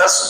10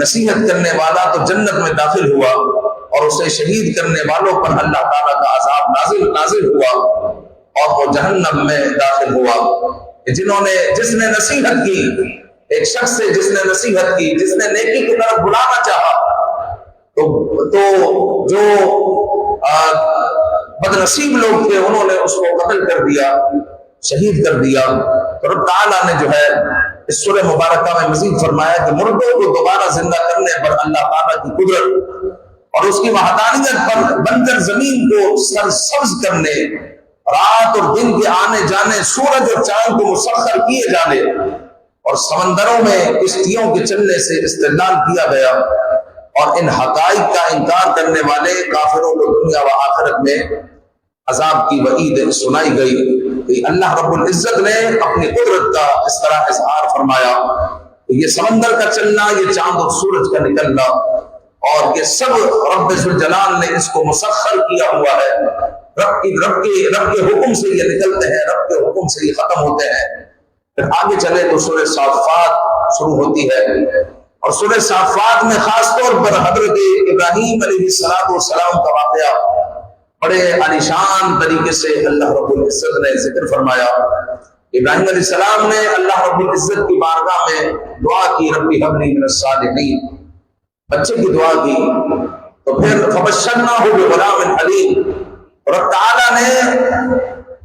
نصیحت کرنے والا تو جنت میں داخل ہوا اور اسے شہید کرنے والوں پر اللہ تعالیٰ کا عذاب نازل ہوا اور وہ جہنم میں داخل ہوا۔ جس نے نصیحت کی، ایک شخص سے جس نے نصیحت کی، جس نے نیکی کی طرف بلانا چاہا، تو جو بدنصیب لوگ تھے انہوں نے اس کو قتل کر دیا، شہید کر دیا۔ تو رب تعالیٰ نے جو ہے اس سورہ مبارکہ میں مزید فرمایا کہ مردوں کو دوبارہ زندہ کرنے پر اللہ تعالیٰ کی قدرت اور اس کی وحدانیت پر بنجر زمین کو سرسبز کرنے، رات اور دن کے آنے جانے، سورج اور چاند کو مسخر کیے جانے اور سمندروں میں کشتیوں کے چلنے سے استدلال کیا گیا، اور ان حقائق کا انکار کرنے والے کافروں کو دنیا و آخرت میں عذاب کی وعید سنائی گئی۔ اللہ رب العزت نے اپنی قدرت کا اس طرح اظہار فرمایا کہ یہ سمندر کا چلنا، یہ چاند اور سورج کا نکلنا، اور یہ سب رب ذوالجلال نے اس کو مسخر کیا ہوا ہے۔ رب کے حکم سے یہ نکلتے ہیں، رب کے حکم سے یہ ختم ہوتے ہیں۔ پھر آگے چلے تو سورہ صافات شروع ہوتی ہے، اور سورہ صافات میں خاص طور پر حضرت ابراہیم علیہ السلام کا واقعہ بڑے عالیشان طریقے سے اللہ رب العزت نے ذکر فرمایا۔ ابراہیم علیہ السلام نے اللہ رب العزت کی بارگاہ میں دعا کی، ربی حب لی من الصالحین، بچے کی دعا کی، تو پھر فبشرناہ بغلام حلیم، رب تعالیٰ نے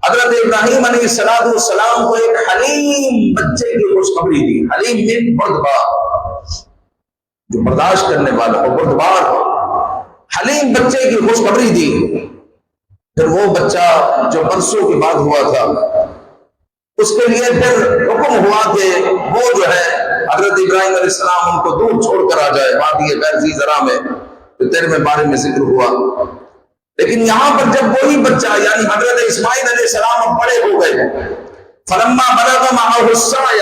حضرت ابراہیم علیہ السلام کو ایک حلیم بچے کی خوشخبری دی۔ حلیم من بردبار، جو برداشت کرنے والا ہو، بردبار ہو، حلیم بچے کی خوشخبری دی۔ پھر وہ بچہ جو برسوں کے بعد ہوا تھا، اس کے لیے پھر حکم ہوا کہ وہ جو ہے حضرت ابراہیم علیہ السلام ان کو دور چھوڑ کر آ جائے وادی غیر ذی زرع میں، جو 13 بارے میں ذکر ہوا۔ لیکن یہاں پر جب وہی بچہ یعنی حضرت اسماعیل علیہ السلام اب بڑے ہو گئے، فلما بلغ معه السعی،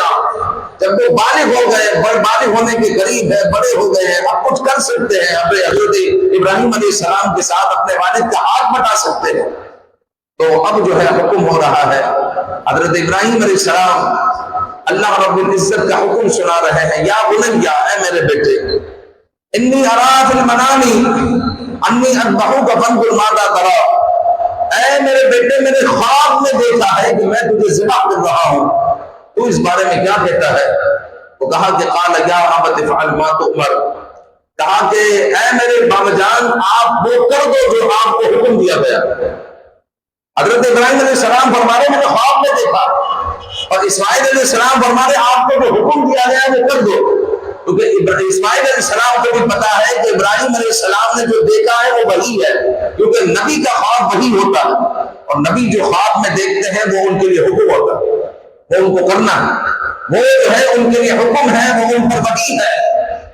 جب وہ بالغ ہو گئے، بالغ ہونے کے قریب ہے، بڑے ہو گئے ہیں، اب کچھ کر سکتے ہیں، اب حضرت ابراہیم علیہ السلام کے ساتھ اپنے والد کا ہاتھ بٹا سکتے ہیں، تو اب جو ہے حکم ہو رہا ہے۔ حضرت ابراہیم علیہ السلام اللہ رب العزت کا حکم سنا رہے ہیں، یا بنیا، اے میرے بیٹے، انی ارا فی المنام انی اذبحک فانظر ماذا تری، اے میرے بیٹے میں نے خواب میں دیکھا ہے کہ میں تجھے ذبح کر رہا ہوں، تو اس بارے میں کیا کہتا ہے؟ وہ کہا کہ قال یا ابت افعل ما تؤمر، کہا کہ اے میرے بابا جان آپ وہ کر دو جو آپ کو حکم دیا گیا۔ حضرت ابراہیم علیہ السلام فرما رہے میں نے خواب میں دیکھا، اور اسماعیل علیہ السلام فرما رہے آپ کو جو حکم دیا گیا وہ کر دو، کیونکہ اسماعیل علیہ السلام کو بھی پتا ہے کہ ابراہیم علیہ السلام نے جو دیکھا ہے وہ وحی ہے، کیونکہ نبی کا خواب وحی ہوتا ہے، اور نبی جو خواب میں دیکھتے ہیں وہ ان کے لیے حکم ہوتا ہے، وہ ان کو کرنا ہے، وہ جو ہے ان کے لیے حکم ہے، وہ ان پر وحی ہے۔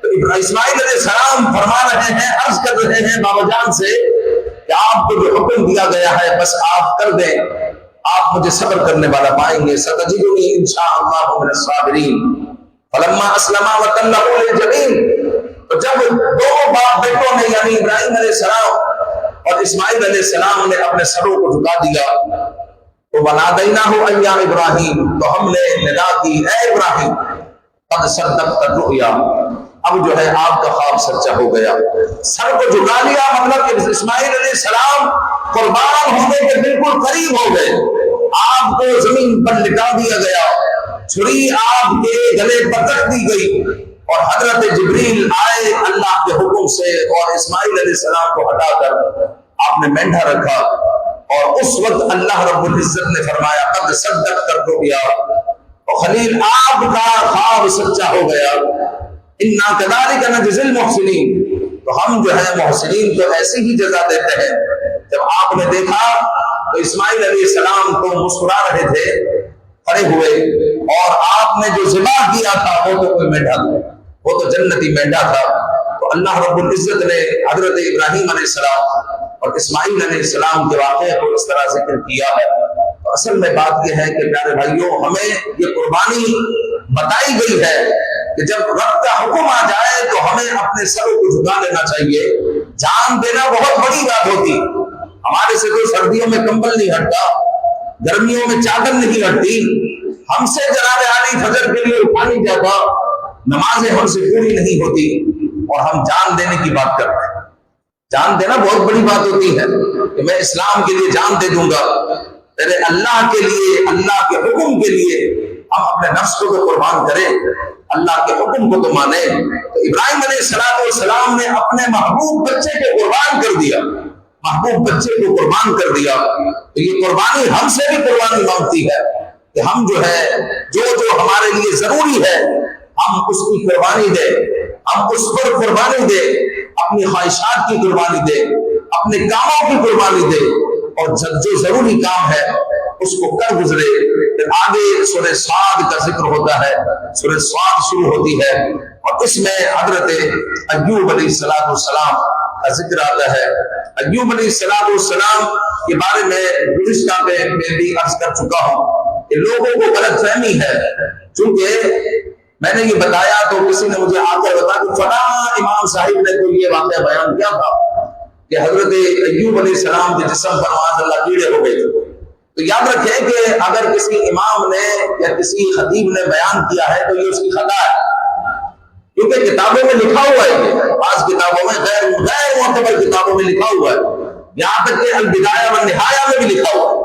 تو اسماعیل علیہ السلام فرما رہے ہیں، عرض کر رہے ہیں بابا جان سے کہ آپ کو جو حکم دیا گیا ہے بس آپ کر دیں، آپ مجھے صبر کرنے والا پائیں گے، ستجدنی انشاءاللہ من الصابرین۔ فلما اسلما وتلہ للجبین، تو جب دونوں باپ بیٹوں نے یعنی ابراہیم علیہ السلام اور اسماعیل علیہ السلام نے اپنے سروں کو جھکا دیا، تو ونادیناہ ان یا ابراہیم، تو ہم نے ندا کی اے ابراہیم، قد صدقت الرؤیا، اب جو ہے آپ کا خواب سچا ہو گیا۔ سر کو جھکا لیا مطلب کہ اسماعیل علیہ السلام قربان ہونے کے بالکل قریب ہو گئے، آپ کو زمین پر لٹا دیا گیا، چھری آپ کے گلے پر رکھ دی گئی، اور حضرت جبریل آئے اللہ کے حکم سے اور اسماعیل علیہ السلام کو ہٹا کر آپ نے مینڈھا رکھا، اور اس وقت اللہ رب العزت نے فرمایا قد صدقت الرؤیا، اور خلیل آپ کا خواب سچا ہو گیا۔ انا کذالک نجزی المحسنین، تو ہم جو ہے محسنین کو ایسی ہی جزا دیتے ہیں۔ جب آپ نے دیکھا تو اسماعیل علیہ السلام کو مسکرا رہے تھے کھڑے ہوئے، اور آپ نے جو ذبح کیا تھا وہ تو کوئی مینڈھا تھا، وہ تو جنتی مینڈھا تھا۔ تو اللہ رب العزت نے حضرت ابراہیم علیہ السلام اور اسماعیل علیہ السلام کے واقعے کو اس طرح ذکر کیا ہے۔ تو اصل میں بات یہ ہے کہ پیارے بھائیوں، ہمیں یہ قربانی بتائی گئی ہے کہ جب رب کا حکم آ جائے تو ہمیں اپنے سروں کو جھکا لینا چاہیے۔ جان دینا بہت بڑی بات ہوتی، ہمارے سے تو سردیوں میں کمبل نہیں ہٹتا، گرمیوں میں چادر نہیں ہٹتی، ہم سے جناب عالی فجر کے لیے اٹھا نہیں جاتا، نمازیں ہم سے پوری نہیں ہوتی، اور ہم جان دینے کی بات کرتے ہیں. جان دینا بہت بڑی بات ہوتی ہے کہ میں اسلام کے لیے جان دے دوں گا. میرے اللہ کے لیے, اللہ کے حکم کے لیے ہم اپنے نفس کو تو قربان کریں, اللہ کے حکم کو تو مانیں. تو ابراہیم علیہ السلام نے اپنے محبوب بچے کو قربان کر دیا, محبوب بچے کو قربان کر دیا. تو یہ قربانی ہم سے بھی قربانی مانگتی ہے کہ ہم جو ہے جو ہمارے لیے ضروری ہے ہم اس کی قربانی دیں, ہم اس پر قربانی دیں, اپنی خواہشات کی قربانی دیں, اپنے کاموں کی قربانی دیں, اور جو ضروری کام ہے اس کو کر گزرے. پھر آگے سورہ صاد کا ذکر ہوتا ہے, سورہ صاد شروع ہوتی ہے اور اس میں حضرت ایوب علیہ السلام کا ذکر آتا ہے. ایوب علیہ السلام کے بارے میں گزشتہ میں بھی عرض کر چکا ہوں کہ لوگوں کو غلط فہمی ہے, چونکہ میں نے یہ بتایا تو کسی نے مجھے آ کر بتایا کہ فلاں امام صاحب نے تو یہ واقعہ بیان کیا تھا کہ حضرت ایوب علیہ السلام کے جسم پر معاذ اللہ کیڑے ہو گئے تھے. تو یاد رکھیں کہ اگر کسی امام نے یا کسی خطیب نے بیان کیا ہے تو یہ اس کی خطا ہے, کیونکہ کتابوں میں لکھا ہوا ہے, بعض کتابوں میں غیر معتبر کتابوں میں لکھا ہوا ہے, یہاں تک کہ البدایہ والنہایہ میں بھی لکھا ہوا ہے,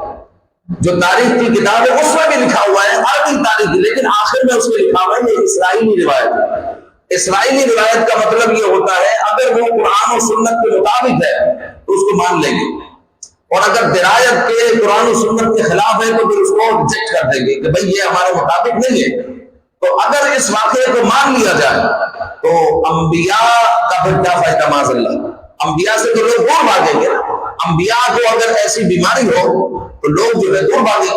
جو تاریخ کی کتاب ہے اس میں بھی لکھا ہوا ہے, عربی تاریخ, لیکن آخر میں اس میں لکھا ہوا ہے یہ اسرائیلی روایت ہے. اسرائیلی روایت کا مطلب یہ ہوتا ہے اگر وہ قرآن و سنت کے مطابق ہے تو اس کو مان لیں گے, اور اگر درایت کے قرآن و سنت کے خلاف ہے تو پھر اس کو ریجیکٹ کر دیں گے کہ بھئی یہ ہمارے مطابق نہیں ہے. تو اگر اس واقعے کو مان لیا جائے تو انبیاء کا پھر کیا فائدہ معاذ اللہ, انبیاء سے تو لوگ دور بھاگیں گے. انبیاء کو اگر ایسی بیماری ہو تو لوگ جو ہے دور بھاگیں.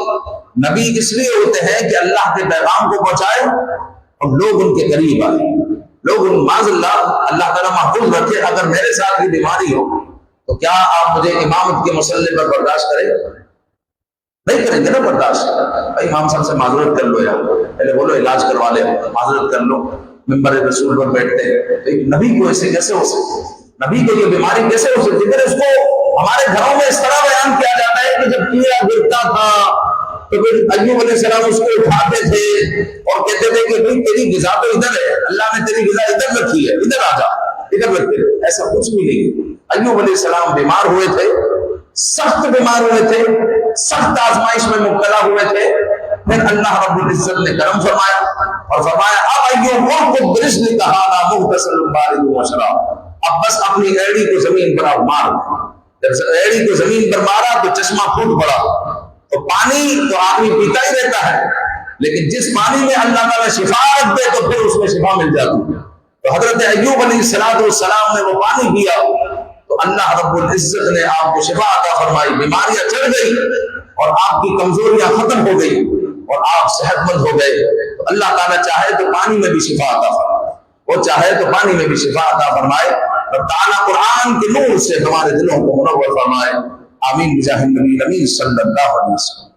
نبی اس لیے ہوتے ہیں کہ اللہ کے پیغام کو پہنچائے اور لوگ ان کے قریب آئے, لوگ معاذ اللہ تعالیٰ محفوظ رکھے. اگر میرے ساتھ بھی بیماری ہو تو کیا آپ مجھے امامت کے مسئلے پر برداشت کریں؟ نہیں کریں گے نا برداشت. بھائی امام صاحب سے معذرت کر لو, یار پہلے بولو علاج کروا لے, معذرت کر لو. ممبر رسول پر بیٹھتے ہیں تو ایک نبی کو ایسے کیسے ہو سکتے, نبی کو یہ بیماری کیسے ہو سکتی؟ پھر اس کو ہمارے گھروں میں اس طرح بیان کیا جاتا ہے کہ جب کیڑا گرتا تھا تو پھر ایوب علیہ السلام اس کو اٹھاتے تھے اور کہتے تھے کہ بھئی تیری غذا تو ادھر ہے, اللہ نے تیری غذا ادھر رکھی ہے, ادھر آ جا, ادھر رکھتے تھے. ایسا کچھ بھی نہیں. ایوب علیہ السلام بیمار ہوئے تھے, سخت بیمار ہوئے تھے, سخت آزمائش میں مبتلا ہوئے تھے. پھر اللہ رب العزت نے کرم فرمایا اور فرمایا اب ایوب کو برسل کہا مغتسل بارد و شراب, اب بس اپنی ایڑی کو زمین پر مار. جب ایڑی کو زمین پر مارا تو چشمہ پھوٹ پڑا. تو پانی تو آدمی پیتا ہی رہتا ہے, لیکن جس پانی میں اللہ تعالیٰ شفا رکھ دے تو پھر اس میں شفا مل جاتی ہے. تو حضرت ایوب علیہ السلام نے وہ پانی پیا تو اللہ رب العزت نے آپ کو شفا عطا فرمائی, بیماریاں چڑھ گئی اور آپ کی کمزوریاں ختم ہو گئی اور آپ صحت مند ہو گئے. تو اللہ تعالیٰ چاہے تو پانی میں بھی شفا عطا فرمائے, وہ چاہے تو پانی میں بھی شفا عطا فرمائے. اور تعالیٰ قرآن کے نور سے ہمارے دلوں کو منور فرمائے. آمین بجاہ النبی الامین صلی اللہ علیہ وسلم.